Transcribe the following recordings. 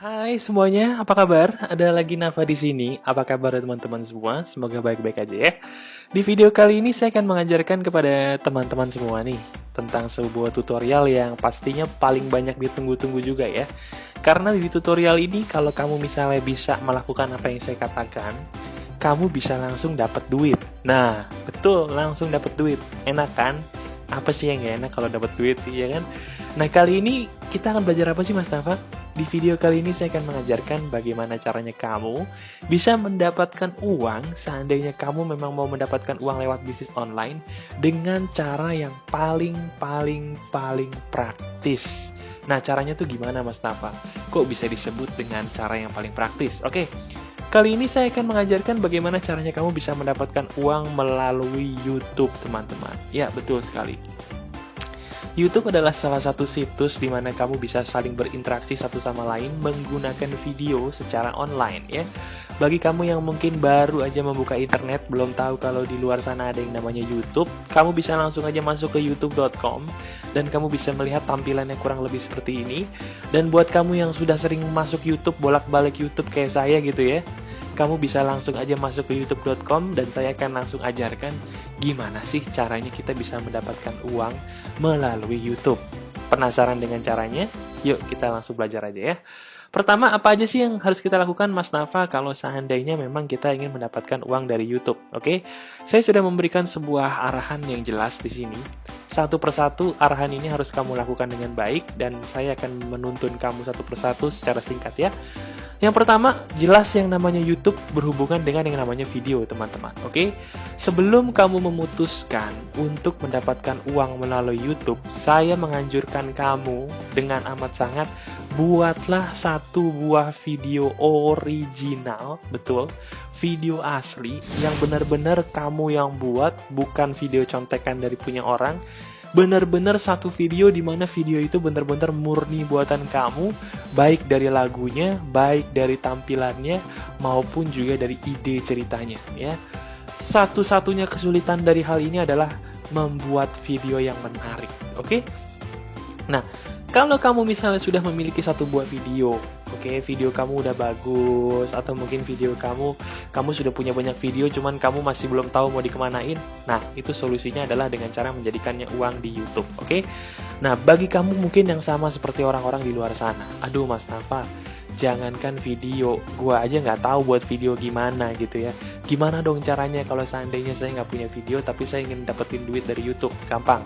Hai semuanya, apa kabar? Ada lagi Nafa di sini. Apa kabar teman-teman semua? Semoga baik-baik aja ya. Di video kali ini saya akan mengajarkan kepada teman-teman semua nih tentang sebuah tutorial yang pastinya paling banyak ditunggu-tunggu juga ya. Karena di tutorial ini kalau kamu misalnya bisa melakukan apa yang saya katakan, kamu bisa langsung dapat duit. Nah, betul, langsung dapat duit. Enak kan? Apa sih yang gak enak kalau dapat duit, ya kan? Nah, kali ini kita akan belajar apa sih, Mas Nafa? Di video kali ini saya akan mengajarkan bagaimana caranya kamu bisa mendapatkan uang seandainya kamu memang mau mendapatkan uang lewat bisnis online dengan cara yang paling praktis. Nah, caranya tuh gimana, Mas Nafa? Kok bisa disebut dengan cara yang paling praktis? Oke. Kali ini saya akan mengajarkan bagaimana caranya kamu bisa mendapatkan uang melalui YouTube, teman-teman. Ya, betul sekali. YouTube adalah salah satu situs di mana kamu bisa saling berinteraksi satu sama lain menggunakan video secara online ya. Bagi kamu yang mungkin baru aja membuka internet, belum tahu kalau di luar sana ada yang namanya YouTube, kamu bisa langsung aja masuk ke youtube.com dan kamu bisa melihat tampilannya kurang lebih seperti ini. Dan buat kamu yang sudah sering masuk YouTube, bolak-balik YouTube kayak saya gitu ya, kamu bisa langsung aja masuk ke youtube.com dan saya akan langsung ajarkan gimana sih caranya kita bisa mendapatkan uang melalui YouTube. Penasaran dengan caranya? Yuk kita langsung belajar aja ya. Pertama, apa aja sih yang harus kita lakukan, Mas Nafa, kalau seandainya memang kita ingin mendapatkan uang dari YouTube? Oke, saya sudah memberikan sebuah arahan yang jelas di sini. Satu persatu arahan ini harus kamu lakukan dengan baik dan saya akan menuntun kamu satu persatu secara singkat ya. Yang pertama, jelas yang namanya YouTube berhubungan dengan yang namanya video, teman-teman. Oke? Sebelum kamu memutuskan untuk mendapatkan uang melalui YouTube, saya menganjurkan kamu dengan amat sangat buatlah satu buah video original, betul, video asli yang benar-benar kamu yang buat, bukan video contekan dari punya orang. Benar-benar satu video di mana video itu benar-benar murni buatan kamu, baik dari lagunya, baik dari tampilannya, maupun juga dari ide ceritanya ya. Satu-satunya kesulitan dari hal ini adalah membuat video yang menarik, oke? Nah, kalau kamu misalnya sudah memiliki satu buah video, oke, video kamu udah bagus, atau mungkin video kamu sudah punya banyak video, cuman kamu masih belum tahu mau dikemanain, nah, itu solusinya adalah dengan cara menjadikannya uang di YouTube, oke? Nah, bagi kamu mungkin yang sama seperti orang-orang di luar sana, aduh Mas Nafa, jangankan video, gua aja nggak tahu buat video gimana gitu ya. Gimana dong caranya kalau seandainya saya nggak punya video, tapi saya ingin dapetin duit dari YouTube? Gampang.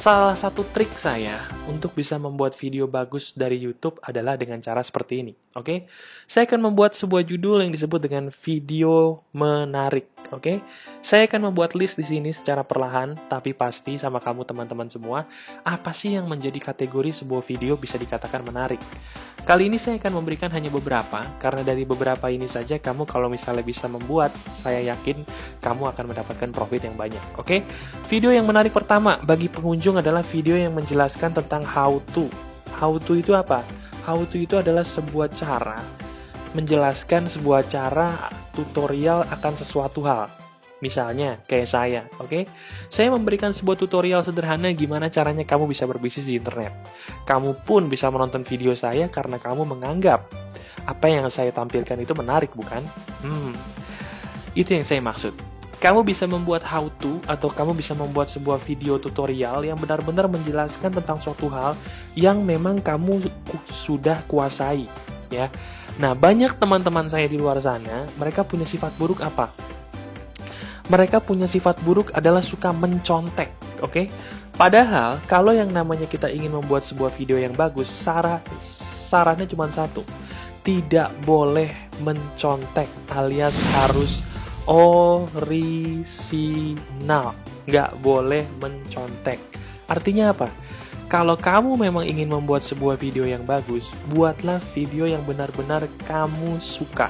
Salah satu trik saya untuk bisa membuat video bagus dari YouTube adalah dengan cara seperti ini, oke? Saya akan membuat sebuah judul yang disebut dengan video menarik, oke? Saya akan membuat list di sini secara perlahan, tapi pasti sama kamu teman-teman semua, apa sih yang menjadi kategori sebuah video bisa dikatakan menarik? Kali ini saya akan memberikan hanya beberapa, karena dari beberapa ini saja kamu kalau misalnya bisa membuat, saya yakin kamu akan mendapatkan profit yang banyak, oke? Video yang menarik pertama bagi pengunjung adalah video yang menjelaskan tentang how to. How to itu apa? How to itu adalah sebuah cara, menjelaskan sebuah cara tutorial akan sesuatu hal. Misalnya, kayak saya, oke? Saya memberikan sebuah tutorial sederhana gimana caranya kamu bisa berbisnis di internet. Kamu pun bisa menonton video saya karena kamu menganggap apa yang saya tampilkan itu menarik, bukan? Itu yang saya maksud. Kamu bisa membuat how to atau kamu bisa membuat sebuah video tutorial yang benar-benar menjelaskan tentang suatu hal yang memang kamu sudah kuasai, ya. Nah, banyak teman-teman saya di luar sana, mereka punya sifat buruk apa? Mereka punya sifat buruk adalah suka mencontek, oke? Padahal, kalau yang namanya kita ingin membuat sebuah video yang bagus, sarannya cuma satu. Tidak boleh mencontek alias harus orisinal. Nggak boleh mencontek. Artinya apa? Kalau kamu memang ingin membuat sebuah video yang bagus, buatlah video yang benar-benar kamu suka.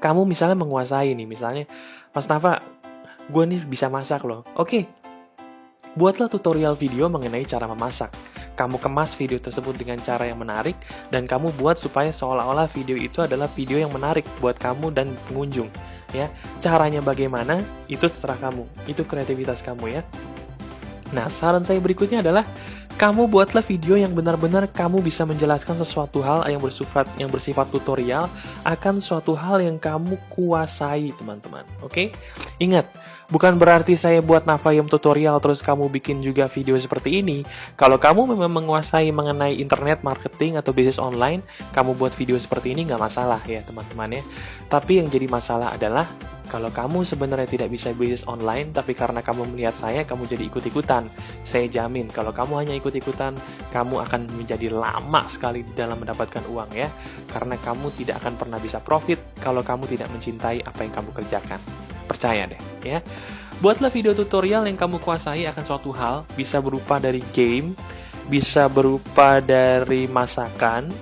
Kamu misalnya menguasai nih, misalnya, Mas Nafa, gue nih bisa masak loh. Oke, buatlah tutorial video mengenai cara memasak. Kamu kemas video tersebut dengan cara yang menarik, dan kamu buat supaya seolah-olah video itu adalah video yang menarik buat kamu dan pengunjung. Ya, caranya bagaimana, itu terserah kamu. Itu kreativitas kamu ya. Nah, saran saya berikutnya adalah Kamu buatlah video yang benar-benar kamu bisa menjelaskan sesuatu hal yang bersifat tutorial akan suatu hal yang kamu kuasai, teman-teman. Oke? Ingat, bukan berarti saya buat Navayom tutorial terus kamu bikin juga video seperti ini. Kalau kamu memang menguasai mengenai internet marketing atau bisnis online, kamu buat video seperti ini nggak masalah ya, teman-teman ya. Tapi yang jadi masalah adalah kalau kamu sebenarnya tidak bisa bisnis online, tapi karena kamu melihat saya, kamu jadi ikut-ikutan. Saya jamin, kalau kamu hanya ikut-ikutan, kamu akan menjadi lama sekali di dalam mendapatkan uang ya. Karena kamu tidak akan pernah bisa profit kalau kamu tidak mencintai apa yang kamu kerjakan. Percaya deh ya. Buatlah video tutorial yang kamu kuasai akan suatu hal, bisa berupa dari game, bisa berupa dari masakan,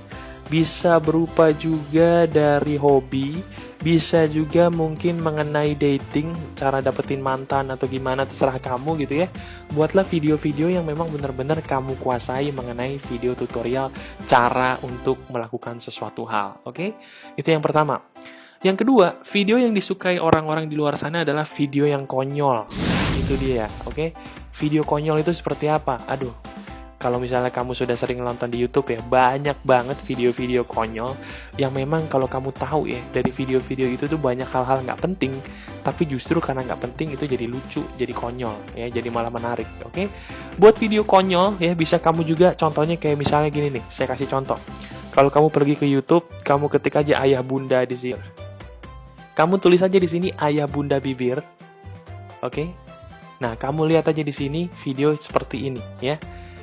bisa berupa juga dari hobi, bisa juga mungkin mengenai dating, cara dapetin mantan atau gimana, terserah kamu gitu ya. Buatlah video-video yang memang benar-benar kamu kuasai mengenai video tutorial cara untuk melakukan sesuatu hal, oke? Itu yang pertama. Yang kedua, video yang disukai orang-orang di luar sana adalah video yang konyol. Itu dia, oke? Video konyol itu seperti apa? Aduh, kalau misalnya kamu sudah sering nonton di YouTube ya, banyak banget video-video konyol yang memang kalau kamu tahu ya, dari video-video itu tuh banyak hal-hal nggak penting, tapi justru karena nggak penting itu jadi lucu, jadi konyol ya, jadi malah menarik, oke? Buat video konyol ya, bisa kamu juga contohnya kayak misalnya gini nih, saya kasih contoh. Kalau kamu pergi ke YouTube, kamu ketik aja ayah bunda di sini. Kamu tulis aja di sini ayah bunda bibir, oke? Nah, kamu lihat aja di sini video seperti ini ya.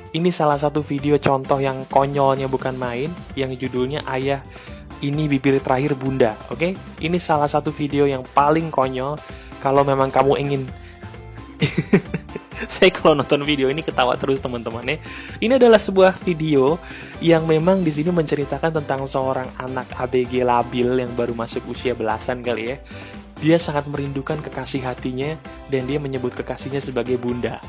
Ini salah satu video contoh yang konyolnya bukan main, yang judulnya Ayah Ini Bibir Terakhir Bunda, oke? Ini salah satu video yang paling konyol. Kalau memang kamu ingin saya kalau nonton video ini ketawa terus teman-teman ya. Ini adalah sebuah video yang memang di sini menceritakan tentang seorang anak ABG labil yang baru masuk usia belasan kali ya. Dia sangat merindukan kekasih hatinya dan dia menyebut kekasihnya sebagai bunda.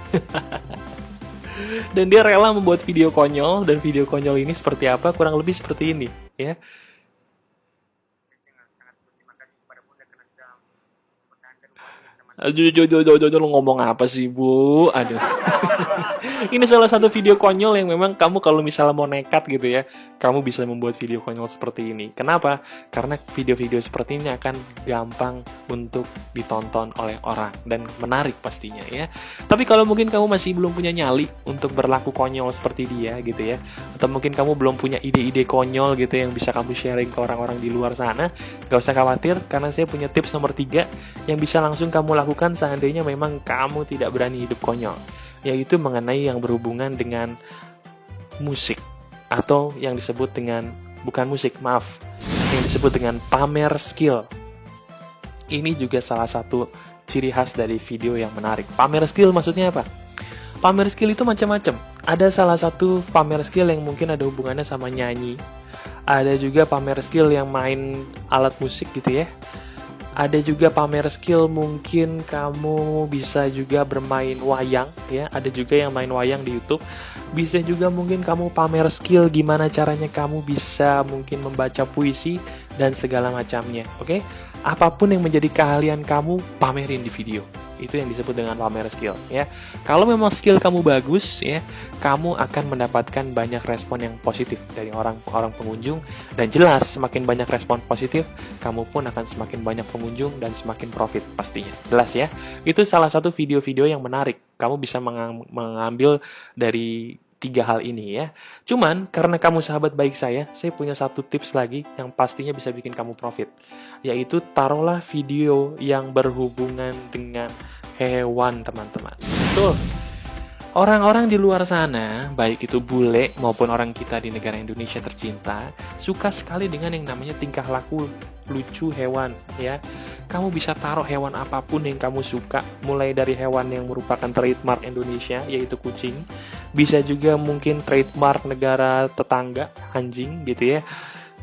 Dan dia rela membuat video konyol, dan video konyol ini seperti apa? Kurang lebih seperti ini ya. Aduh, lu ngomong apa sih, Bu? Aduh. Ini salah satu video konyol yang memang kamu kalau misalnya mau nekat gitu ya, kamu bisa membuat video konyol seperti ini. Kenapa? Karena video-video seperti ini akan gampang untuk ditonton oleh orang dan menarik pastinya ya. Tapi kalau mungkin kamu masih belum punya nyali untuk berlaku konyol seperti dia gitu ya, atau mungkin kamu belum punya ide-ide konyol gitu yang bisa kamu sharing ke orang-orang di luar sana, gak usah khawatir karena saya punya tips nomor 3 yang bisa langsung kamu lakukan seandainya memang kamu tidak berani hidup konyol, yaitu mengenai yang berhubungan dengan musik atau yang disebut dengan yang disebut dengan pamer skill. Ini juga salah satu ciri khas dari video yang menarik. Pamer skill maksudnya apa? Pamer skill itu macam-macam. Ada salah satu pamer skill yang mungkin ada hubungannya sama nyanyi. Ada juga pamer skill yang main alat musik gitu ya. Ada juga pamer skill mungkin kamu bisa juga bermain wayang ya. Ada juga yang main wayang di YouTube. Bisa juga mungkin kamu pamer skill gimana caranya kamu bisa mungkin membaca puisi dan segala macamnya. Oke? Apapun yang menjadi keahlian kamu, pamerin di video. Itu yang disebut dengan pamer skill ya. Kalau memang skill kamu bagus ya, kamu akan mendapatkan banyak respon yang positif dari orang-orang pengunjung, dan jelas semakin banyak respon positif, kamu pun akan semakin banyak pengunjung dan semakin profit pastinya. Jelas ya. Itu salah satu video-video yang menarik. Kamu bisa mengambil dari 3 hal ini ya. Cuman karena kamu sahabat baik saya punya satu tips lagi yang pastinya bisa bikin kamu profit. Yaitu taruhlah video yang berhubungan dengan hewan, teman-teman. Betul. Orang-orang di luar sana, baik itu bule maupun orang kita di negara Indonesia tercinta, suka sekali dengan yang namanya tingkah laku lucu hewan ya. Kamu bisa taruh hewan apapun yang kamu suka, mulai dari hewan yang merupakan trademark Indonesia yaitu kucing, bisa juga mungkin trademark negara tetangga, anjing gitu ya.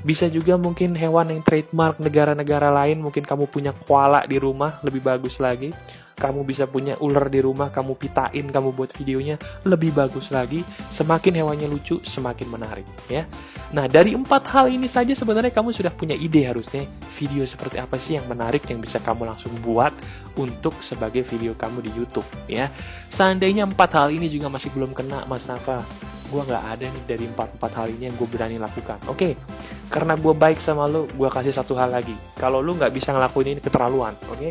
Bisa juga mungkin hewan yang trademark negara-negara lain, mungkin kamu punya koala di rumah, lebih bagus lagi. Kamu bisa punya ular di rumah, kamu pitain, kamu buat videonya, lebih bagus lagi. Semakin hewannya lucu, semakin menarik ya. Nah, dari 4 hal ini saja sebenarnya kamu sudah punya ide harusnya video seperti apa sih yang menarik yang bisa kamu langsung buat untuk sebagai video kamu di YouTube ya. Seandainya 4 hal ini juga masih belum kena Mas Nafa, gue nggak ada nih dari empat hal ini yang gue berani lakukan. Oke, karena gue baik sama lo, gue kasih satu hal lagi. Kalau lo nggak bisa ngelakuin ini, keterlaluan. Oke.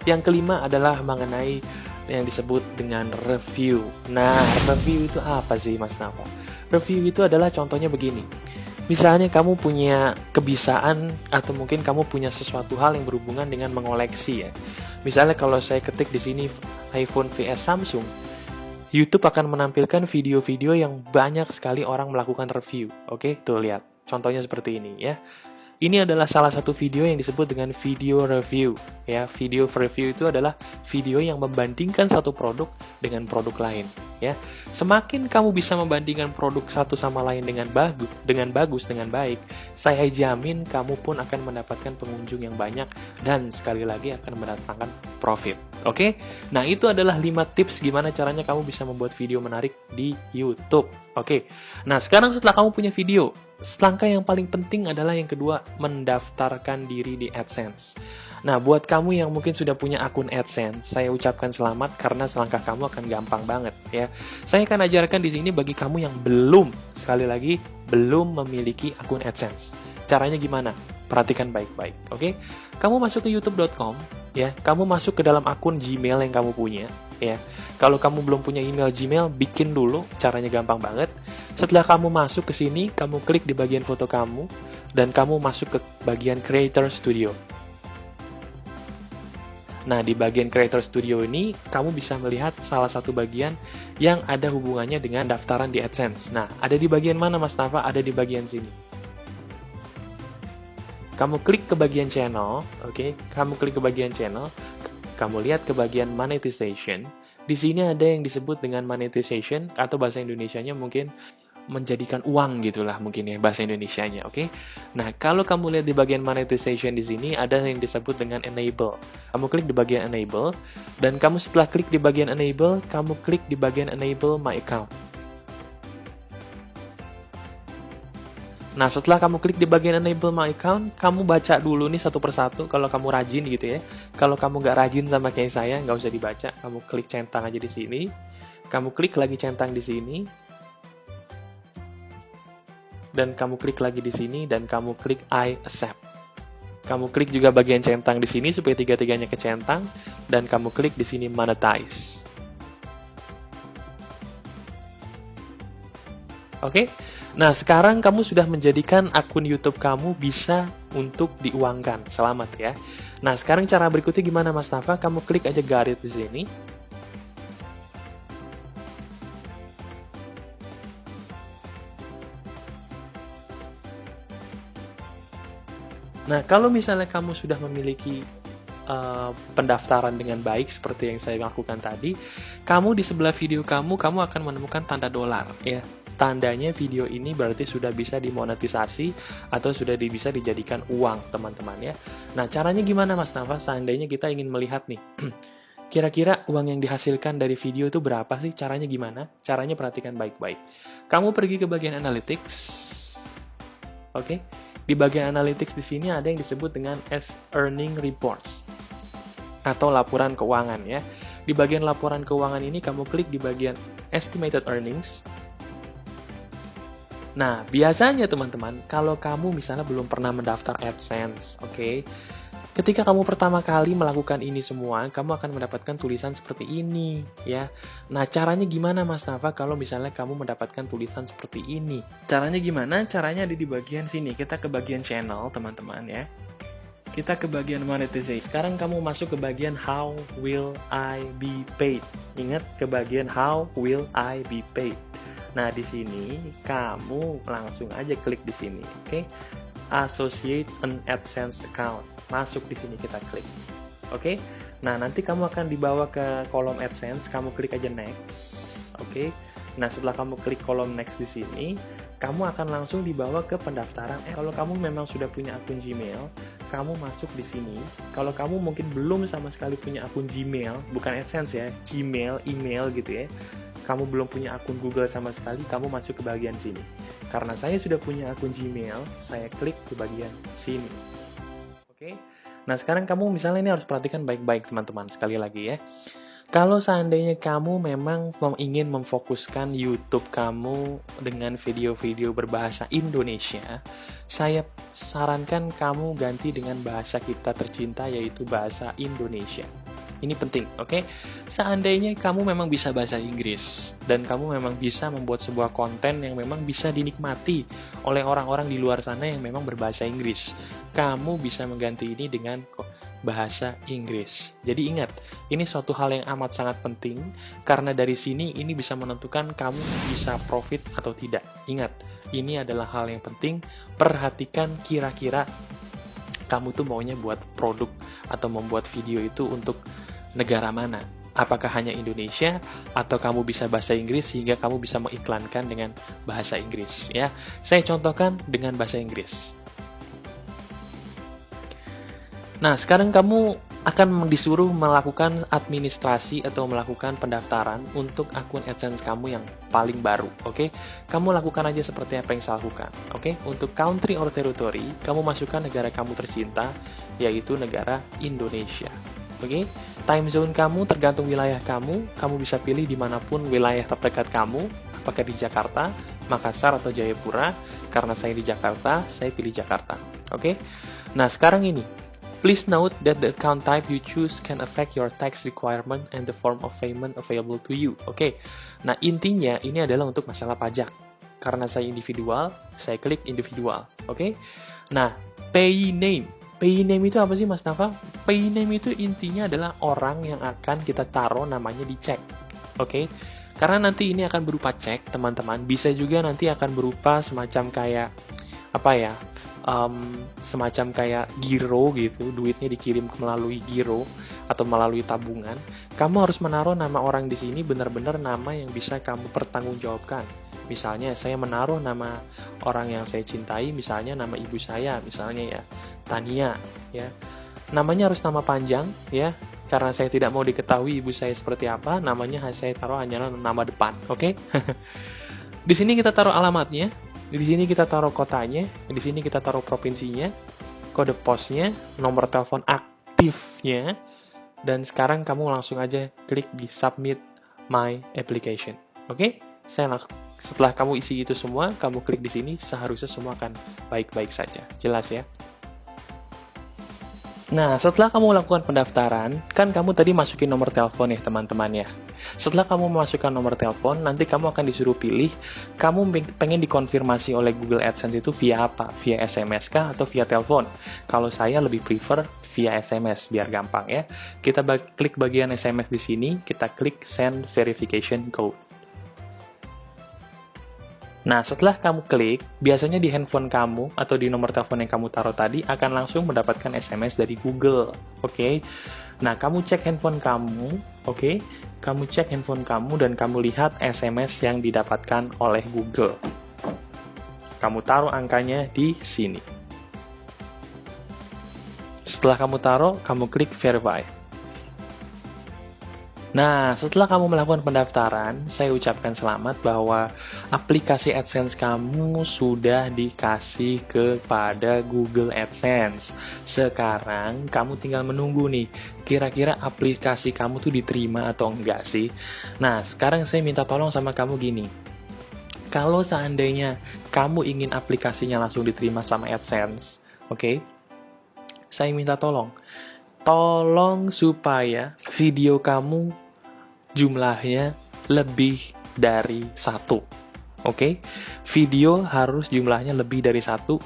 Yang kelima adalah mengenai yang disebut dengan review. Nah, review itu apa sih, Mas Nafa? Review itu adalah contohnya begini. Misalnya kamu punya kebiasaan atau mungkin kamu punya sesuatu hal yang berhubungan dengan mengoleksi ya. Misalnya kalau saya ketik di sini iPhone vs Samsung, YouTube akan menampilkan video-video yang banyak sekali orang melakukan review. Oke, tuh lihat. Contohnya seperti ini ya. Ini adalah salah satu video yang disebut dengan video review. Ya, video review itu adalah video yang membandingkan satu produk dengan produk lain. Ya, semakin kamu bisa membandingkan produk satu sama lain dengan bagus, dengan baik, saya jamin kamu pun akan mendapatkan pengunjung yang banyak dan sekali lagi akan mendatangkan profit. Oke, nah itu adalah 5 tips gimana caranya kamu bisa membuat video menarik di YouTube. Oke, nah sekarang setelah kamu punya video, langkah yang paling penting adalah yang kedua, mendaftarkan diri di AdSense. Nah, buat kamu yang mungkin sudah punya akun AdSense, saya ucapkan selamat karena selangkah kamu akan gampang banget ya. Saya akan ajarkan di sini bagi kamu yang belum, sekali lagi, belum memiliki akun AdSense. Caranya gimana? Perhatikan baik-baik, oke? Kamu masuk ke youtube.com, ya. Kamu masuk ke dalam akun Gmail yang kamu punya, ya. Kalau kamu belum punya email Gmail, bikin dulu, caranya gampang banget. Setelah kamu masuk ke sini, kamu klik di bagian foto kamu, dan kamu masuk ke bagian Creator Studio. Nah, di bagian Creator Studio ini, kamu bisa melihat salah satu bagian yang ada hubungannya dengan daftaran di AdSense. Nah, ada di bagian mana, Mas Nafa? Ada di bagian sini. Kamu klik ke bagian channel, oke? Kamu klik ke bagian channel, kamu lihat ke bagian monetization. Di sini ada yang disebut dengan monetization, atau bahasa Indonesianya mungkin menjadikan uang gitulah mungkin ya bahasa Indonesianya, oke? Nah, kalau kamu lihat di bagian monetization di sini ada yang disebut dengan enable. Kamu klik di bagian enable dan kamu setelah klik di bagian enable, kamu klik di bagian enable my account. Nah, setelah kamu klik di bagian enable my account, kamu baca dulu nih satu persatu kalau kamu rajin gitu ya. Kalau kamu nggak rajin sama kayak saya, nggak usah dibaca. Kamu klik centang aja di sini. Kamu klik lagi centang di sini. Dan kamu klik lagi di sini dan kamu klik I accept. Kamu klik juga bagian centang di sini supaya tiga-tiganya kecentang dan kamu klik di sini monetize. Oke? Nah, sekarang kamu sudah menjadikan akun YouTube kamu bisa untuk diuangkan. Selamat ya. Nah, sekarang cara berikutnya gimana, Mas Nafa? Kamu klik aja got it di sini. Nah, kalau misalnya kamu sudah memiliki pendaftaran dengan baik seperti yang saya lakukan tadi, kamu di sebelah video kamu akan menemukan tanda dolar ya. Tandanya video ini berarti sudah bisa dimonetisasi atau sudah bisa dijadikan uang, teman-teman ya. Nah, caranya gimana, Mas Nafa? Seandainya kita ingin melihat nih, kira-kira uang yang dihasilkan dari video itu berapa sih? Caranya gimana? Caranya perhatikan baik-baik. Kamu pergi ke bagian analytics. Oke. Di bagian analytics di sini ada yang disebut dengan as earning reports atau laporan keuangan ya. Di bagian laporan keuangan ini kamu klik di bagian estimated earnings. Nah, biasanya teman-teman, kalau kamu misalnya belum pernah mendaftar AdSense, oke? Ketika kamu pertama kali melakukan ini semua, kamu akan mendapatkan tulisan seperti ini, ya. Nah, caranya gimana, Mas Nafa, kalau misalnya kamu mendapatkan tulisan seperti ini? Caranya gimana? Caranya ada di bagian sini. Kita ke bagian channel, teman-teman, ya. Kita ke bagian monetization. Sekarang kamu masuk ke bagian how will I be paid. Ingat, ke bagian how will I be paid. Nah, di sini kamu langsung aja klik di sini, oke? Associate an AdSense account. Masuk di sini kita klik. Oke? Nah, nanti kamu akan dibawa ke kolom AdSense, kamu klik aja next. Oke? Nah, setelah kamu klik kolom next di sini, kamu akan langsung dibawa ke pendaftaran. Kalau kamu memang sudah punya akun Gmail, kamu masuk di sini. Kalau kamu mungkin belum sama sekali punya akun Gmail, bukan AdSense ya, Gmail, email gitu ya. Kamu belum punya akun Google sama sekali, kamu masuk ke bagian sini. Karena saya sudah punya akun Gmail, saya klik ke bagian sini. Oke, nah sekarang kamu misalnya ini harus perhatikan baik-baik teman-teman, sekali lagi ya. Kalau seandainya kamu memang ingin memfokuskan YouTube kamu dengan video-video berbahasa Indonesia, saya sarankan kamu ganti dengan bahasa kita tercinta, yaitu bahasa Indonesia. Ini penting, oke? Seandainya kamu memang bisa bahasa Inggris dan kamu memang bisa membuat sebuah konten yang memang bisa dinikmati oleh orang-orang di luar sana yang memang berbahasa Inggris, kamu bisa mengganti ini dengan bahasa Inggris. Jadi ingat, ini suatu hal yang amat sangat penting karena dari sini ini bisa menentukan kamu bisa profit atau tidak. Ingat, ini adalah hal yang penting. Perhatikan kira-kira kamu tuh maunya buat produk atau membuat video itu untuk negara mana? Apakah hanya Indonesia atau kamu bisa bahasa Inggris sehingga kamu bisa mengiklankan dengan bahasa Inggris, ya. Saya contohkan dengan bahasa Inggris. Nah, sekarang kamu akan disuruh melakukan administrasi atau melakukan pendaftaran untuk akun AdSense kamu yang paling baru, oke? Kamu lakukan aja seperti apa yang saya lakukan, oke? Untuk country or territory, kamu masukkan negara kamu tercinta, yaitu negara Indonesia, oke? Time zone kamu tergantung wilayah kamu bisa pilih dimanapun wilayah terdekat kamu, apakah di Jakarta, Makassar, atau Jayapura. Karena saya di Jakarta, saya pilih Jakarta, oke? Nah, sekarang ini, please note that the account type you choose can affect your tax requirement and the form of payment available to you. Oke, nah intinya ini adalah untuk masalah pajak. Karena saya individual, saya klik individual. Oke, nah pay name. Pay name itu apa sih Mas Nafa? Pay name itu intinya adalah orang yang akan kita taruh namanya di cek. Oke, karena nanti ini akan berupa cek teman-teman. Bisa juga nanti akan berupa semacam kayak apa ya? Semacam kayak giro gitu, duitnya dikirim melalui giro atau melalui tabungan. Kamu harus menaruh nama orang di sini benar-benar nama yang bisa kamu pertanggungjawabkan. Misalnya saya menaruh nama orang yang saya cintai, misalnya nama ibu saya, misalnya ya Tania, ya. Namanya harus nama panjang, ya. Karena saya tidak mau diketahui ibu saya seperti apa, namanya saya taruh hanyalah nama depan, oke? Di sini kita taruh alamatnya. Di sini kita taruh kotanya, di sini kita taruh provinsinya, kode posnya, nomor telepon aktifnya, dan sekarang kamu langsung aja klik di submit my application. Oke? Setelah kamu isi itu semua, kamu klik di sini, seharusnya semua akan baik-baik saja. Jelas ya? Nah, setelah kamu melakukan pendaftaran, kan kamu tadi masukin nomor telepon ya teman-teman ya. Setelah kamu memasukkan nomor telepon, nanti kamu akan disuruh pilih, kamu pengen dikonfirmasi oleh Google AdSense itu via apa? Via SMS kah atau via telepon? Kalau saya lebih prefer via SMS, biar gampang ya. Kita klik bagian SMS di sini, kita klik Send Verification Code. Nah, setelah kamu klik, biasanya di handphone kamu atau di nomor telepon yang kamu taruh tadi akan langsung mendapatkan SMS dari Google, oke? Nah, kamu cek handphone kamu, oke? Kamu cek handphone kamu dan kamu lihat SMS yang didapatkan oleh Google. Kamu taruh angkanya di sini. Setelah kamu taruh, kamu klik Verify. Nah, setelah kamu melakukan pendaftaran, saya ucapkan selamat bahwa aplikasi AdSense kamu sudah dikasih kepada Google AdSense. Sekarang, kamu tinggal menunggu nih, kira-kira aplikasi kamu tuh diterima atau enggak sih? Nah, sekarang saya minta tolong sama kamu gini. Kalau seandainya kamu ingin aplikasinya langsung diterima sama AdSense, oke? Saya minta tolong supaya video kamu jumlahnya lebih dari 1. Oke? Video harus jumlahnya lebih dari 1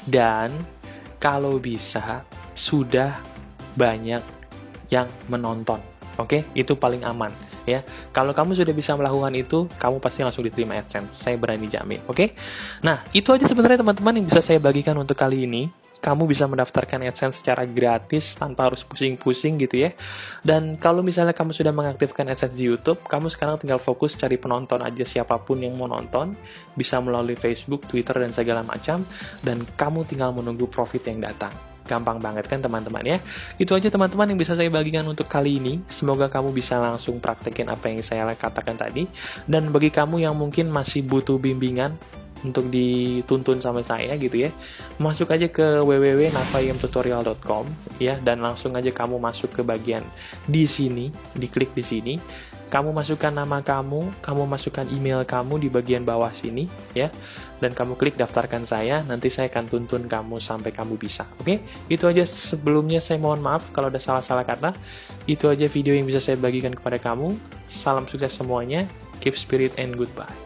dan kalau bisa sudah banyak yang menonton. Oke? Itu paling aman ya. Kalau kamu sudah bisa melakukan itu, kamu pasti langsung diterima AdSense. Saya berani jamin. Oke? Nah, itu aja sebenarnya teman-teman yang bisa saya bagikan untuk kali ini. Kamu bisa mendaftarkan AdSense secara gratis tanpa harus pusing-pusing gitu ya. Dan kalau misalnya kamu sudah mengaktifkan AdSense di YouTube, kamu sekarang tinggal fokus cari penonton aja, siapapun yang mau nonton, bisa melalui Facebook, Twitter, dan segala macam, dan kamu tinggal menunggu profit yang datang. Gampang banget kan teman-teman ya. Itu aja teman-teman yang bisa saya bagikan untuk kali ini. Semoga kamu bisa langsung praktekin apa yang saya katakan tadi. Dan bagi kamu yang mungkin masih butuh bimbingan, untuk dituntun sama saya gitu ya, masuk aja ke www.nafayemtutorial.com ya, dan langsung aja kamu masuk ke bagian di sini, diklik di sini, kamu masukkan nama kamu masukkan email kamu di bagian bawah sini ya, dan kamu klik daftarkan saya, nanti saya akan tuntun kamu sampai kamu bisa. Oke, itu aja. Sebelumnya saya mohon maaf kalau ada salah-salah kata. Itu aja video yang bisa saya bagikan kepada kamu. Salam sukses semuanya, keep spirit and goodbye.